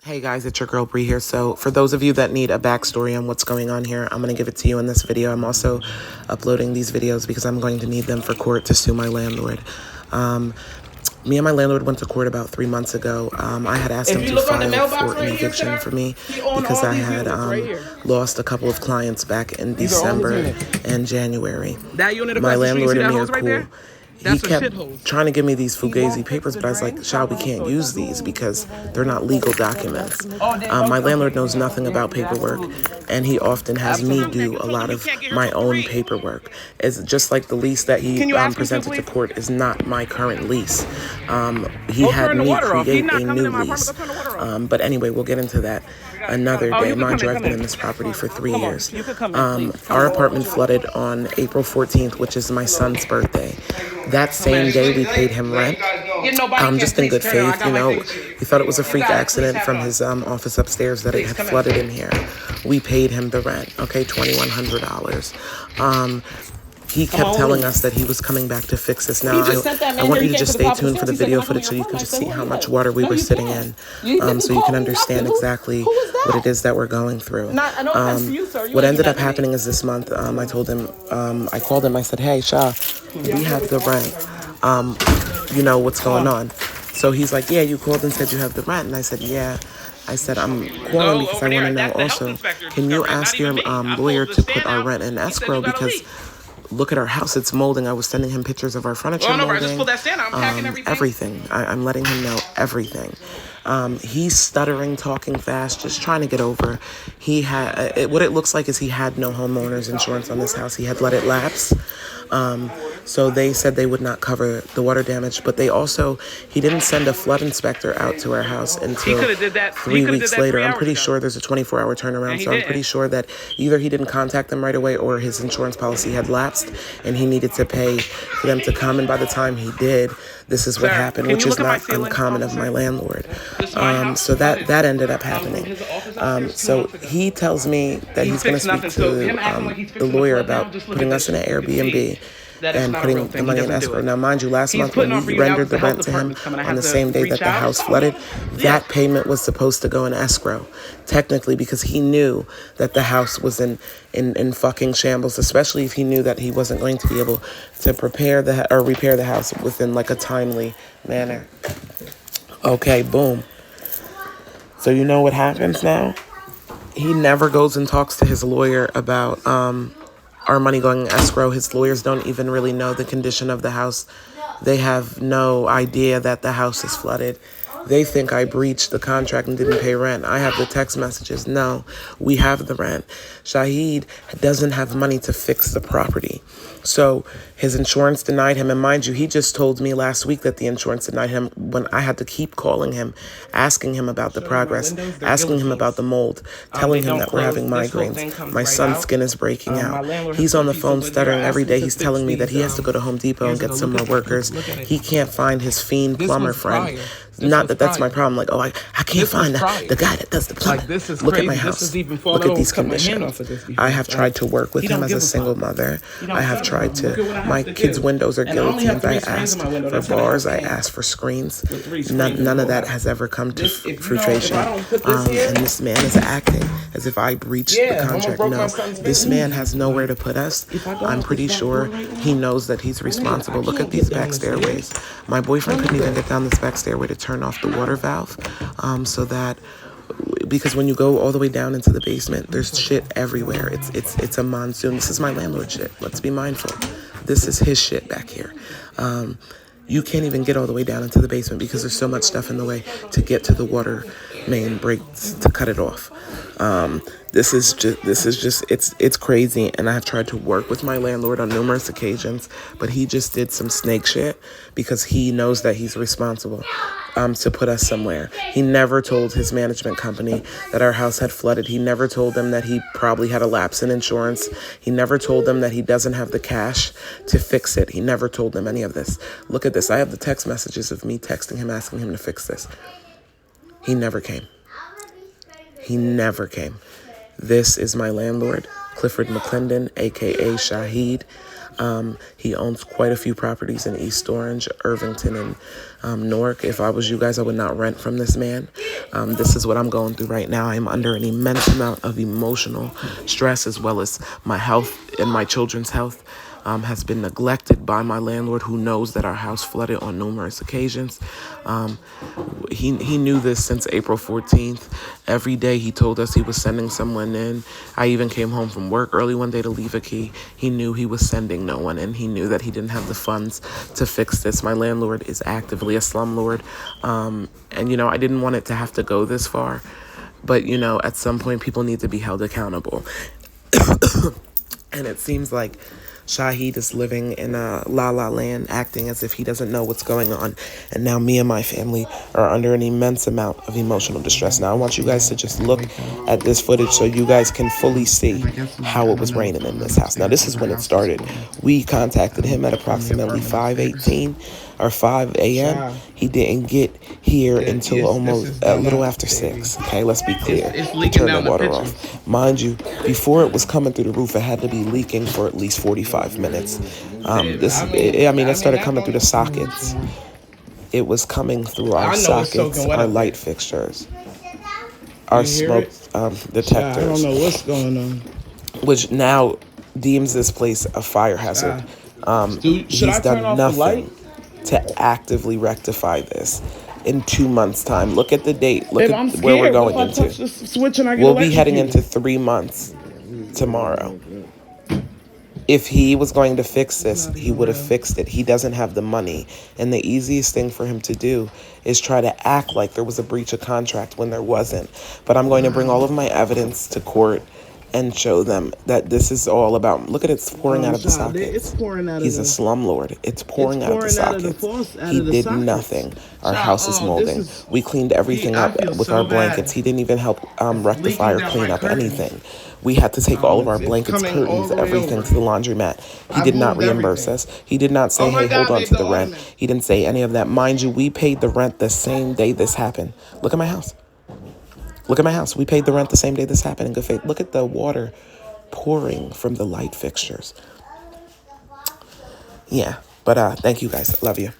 Hey guys, it's your girl Bree here. So for those of you that need a backstory on what's going on here, I'm going to give it to you in this video. I'm also uploading these videos because I'm going to need them for court to sue my landlord. Me and my landlord went to court about 3 months ago. I had asked him to file for an eviction for me because I had lost a couple of clients back in December and January. My landlord and me are cool. He kept trying to give me these Fugazi papers, but I was like, Shah, we can't use these because they're not legal documents. My landlord knows nothing about paperwork, and he often has me do a lot of my own paperwork. It's just like the lease that he presented to court is not my current lease. He had me create a new lease. But anyway, we'll get into that another day. Mind you, I've been in this property for 3 years. Our apartment flooded on April 14th, which is my son's birthday. That same day, we paid him rent, just in good faith, you know. We thought it was a freak accident from his office upstairs that it had flooded in here. We paid him the rent, okay, $2,100. He kept telling us that he was coming back to fix this. Now, I want you to just stay tuned for the video footage so you can just see how much water we were sitting in, so you can understand exactly what it is that we're going through. What ended up happening is this month, I told him, I called him, I said, hey, Shah, we have the rent. You know, what's going on? So he's like, yeah, you called and said you have the rent. And I said, yeah. I said, I'm calling because I want to know also, can you ask your lawyer to put our rent in escrow because look at our house, it's molding. I was sending him pictures of our furniture molding, everything. I'm letting him know everything. He's stuttering, talking fast, just trying to get over. He had, what it looks like is he had no homeowner's insurance on this house. He had let it lapse. So they said they would not cover the water damage, but he didn't send a flood inspector out to our house until 3 weeks later. I'm pretty sure there's a 24-hour turnaround, so I'm pretty sure that either he didn't contact them right away or his insurance policy had lapsed and he needed to pay for them to come, and by the time he did, this is what happened, which is not uncommon of my landlord. So that ended up happening. So he tells me that he's going to speak to the lawyer about putting us in an Airbnb and putting the money in escrow. Now, mind you, last month when we rendered the rent to him on the same day that the house flooded, that payment was supposed to go in escrow, technically, because he knew that the house was in fucking shambles, especially if he knew that he wasn't going to be able to repair the house within like a timely manner. Okay, boom. So you know what happens now? He never goes and talks to his lawyer about our money going in escrow. His lawyers don't even really know the condition of the house. They have no idea that the house is flooded. They think I breached the contract and didn't pay rent. I have the text messages. No, we have the rent. Shahid doesn't have money to fix the property. So his insurance denied him. And mind you, he just told me last week that the insurance denied him when I had to keep calling him, asking him about the progress, asking him about the mold, telling him that we're having migraines. My son's skin is breaking out. He's on the phone stuttering every day. He's telling me that he has to go to Home Depot and get some more workers. He can't find his fiend plumber friend. Not that that's my problem. Like, I can't find the guy that does the plumbing. Look at my house. Look at these conditions. I have tried to work with him as a single mother. I have tried to. My kids' windows are guillotines. I asked for bars. I asked for screens. None of that has ever come to fruition. And this man is acting as if I breached the contract. No, this man has nowhere to put us. I'm pretty sure he knows that he's responsible. Look at these back stairways. My boyfriend couldn't even get down this back stairway to turn off the water valve, because when you go all the way down into the basement, there's shit everywhere. It's a monsoon. This is my landlord shit. Let's be mindful. This is his shit back here. You can't even get all the way down into the basement because there's so much stuff in the way to get to the water main breaks to cut it off. This is just it's crazy, and I have tried to work with my landlord on numerous occasions, but he just did some snake shit because he knows that he's responsible to put us somewhere. He never told his management company that our house had flooded. He never told them that he probably had a lapse in insurance. He never told them that he doesn't have the cash to fix it. He never told them any of this. Look at this. I have the text messages of me texting him, asking him to fix this. He never came. He never came. This is my landlord, Clifford McClendon, a.k.a. Shahid. He owns quite a few properties in East Orange, Irvington, and Newark. If I was you guys, I would not rent from this man. This is what I'm going through right now. I'm under an immense amount of emotional stress, as well as my health and my children's health has been neglected by my landlord, who knows that our house flooded on numerous occasions. He knew this since April 14th. Every day he told us he was sending someone in. I even came home from work early one day to leave a key. He knew he was sending no one in. He knew that he didn't have the funds to fix this. My landlord is actively a slumlord. And, you know, I didn't want it to have to go this far. But, you know, at some point people need to be held accountable. And it seems like Shahid is living in a la-la land, acting as if he doesn't know what's going on. And now me and my family are under an immense amount of emotional distress. Now, I want you guys to just look at this footage so you guys can fully see how it was raining in this house. Now, this is when it started. We contacted him at approximately 5:18 or 5 a.m. He didn't get here until almost a little after 6. Okay, let's be clear. To turn the water off. Mind you, before it was coming through the roof, it had to be leaking for at least 45 minutes. It started coming through the sockets. It was coming through our sockets, our light fixtures, our smoke detectors. I don't know what's going on. Which now deems this place a fire hazard. He's done nothing to actively rectify this in 2 months' time. Look at the date. Look at where we're going into. We'll be heading into 3 months tomorrow. If he was going to fix this, he would have fixed it. He doesn't have the money. And the easiest thing for him to do is try to act like there was a breach of contract when there wasn't. But I'm going to bring all of my evidence to court and show them that this is all about. Look at it's pouring out of the sockets. It's pouring out of He's a slumlord. It's pouring out of the sockets. He did nothing. Our house is molding. We cleaned everything up with our blankets. He didn't even help rectify or clean up anything. We had to take all of our blankets, curtains, everything to the laundromat. He did not reimburse us. He did not say, hey, hold on to the rent. He didn't say any of that. Mind you, we paid the rent the same day this happened. Look at my house. Look at my house. We paid the rent the same day this happened in good faith. Look at the water pouring from the light fixtures. Yeah, but thank you guys. Love you.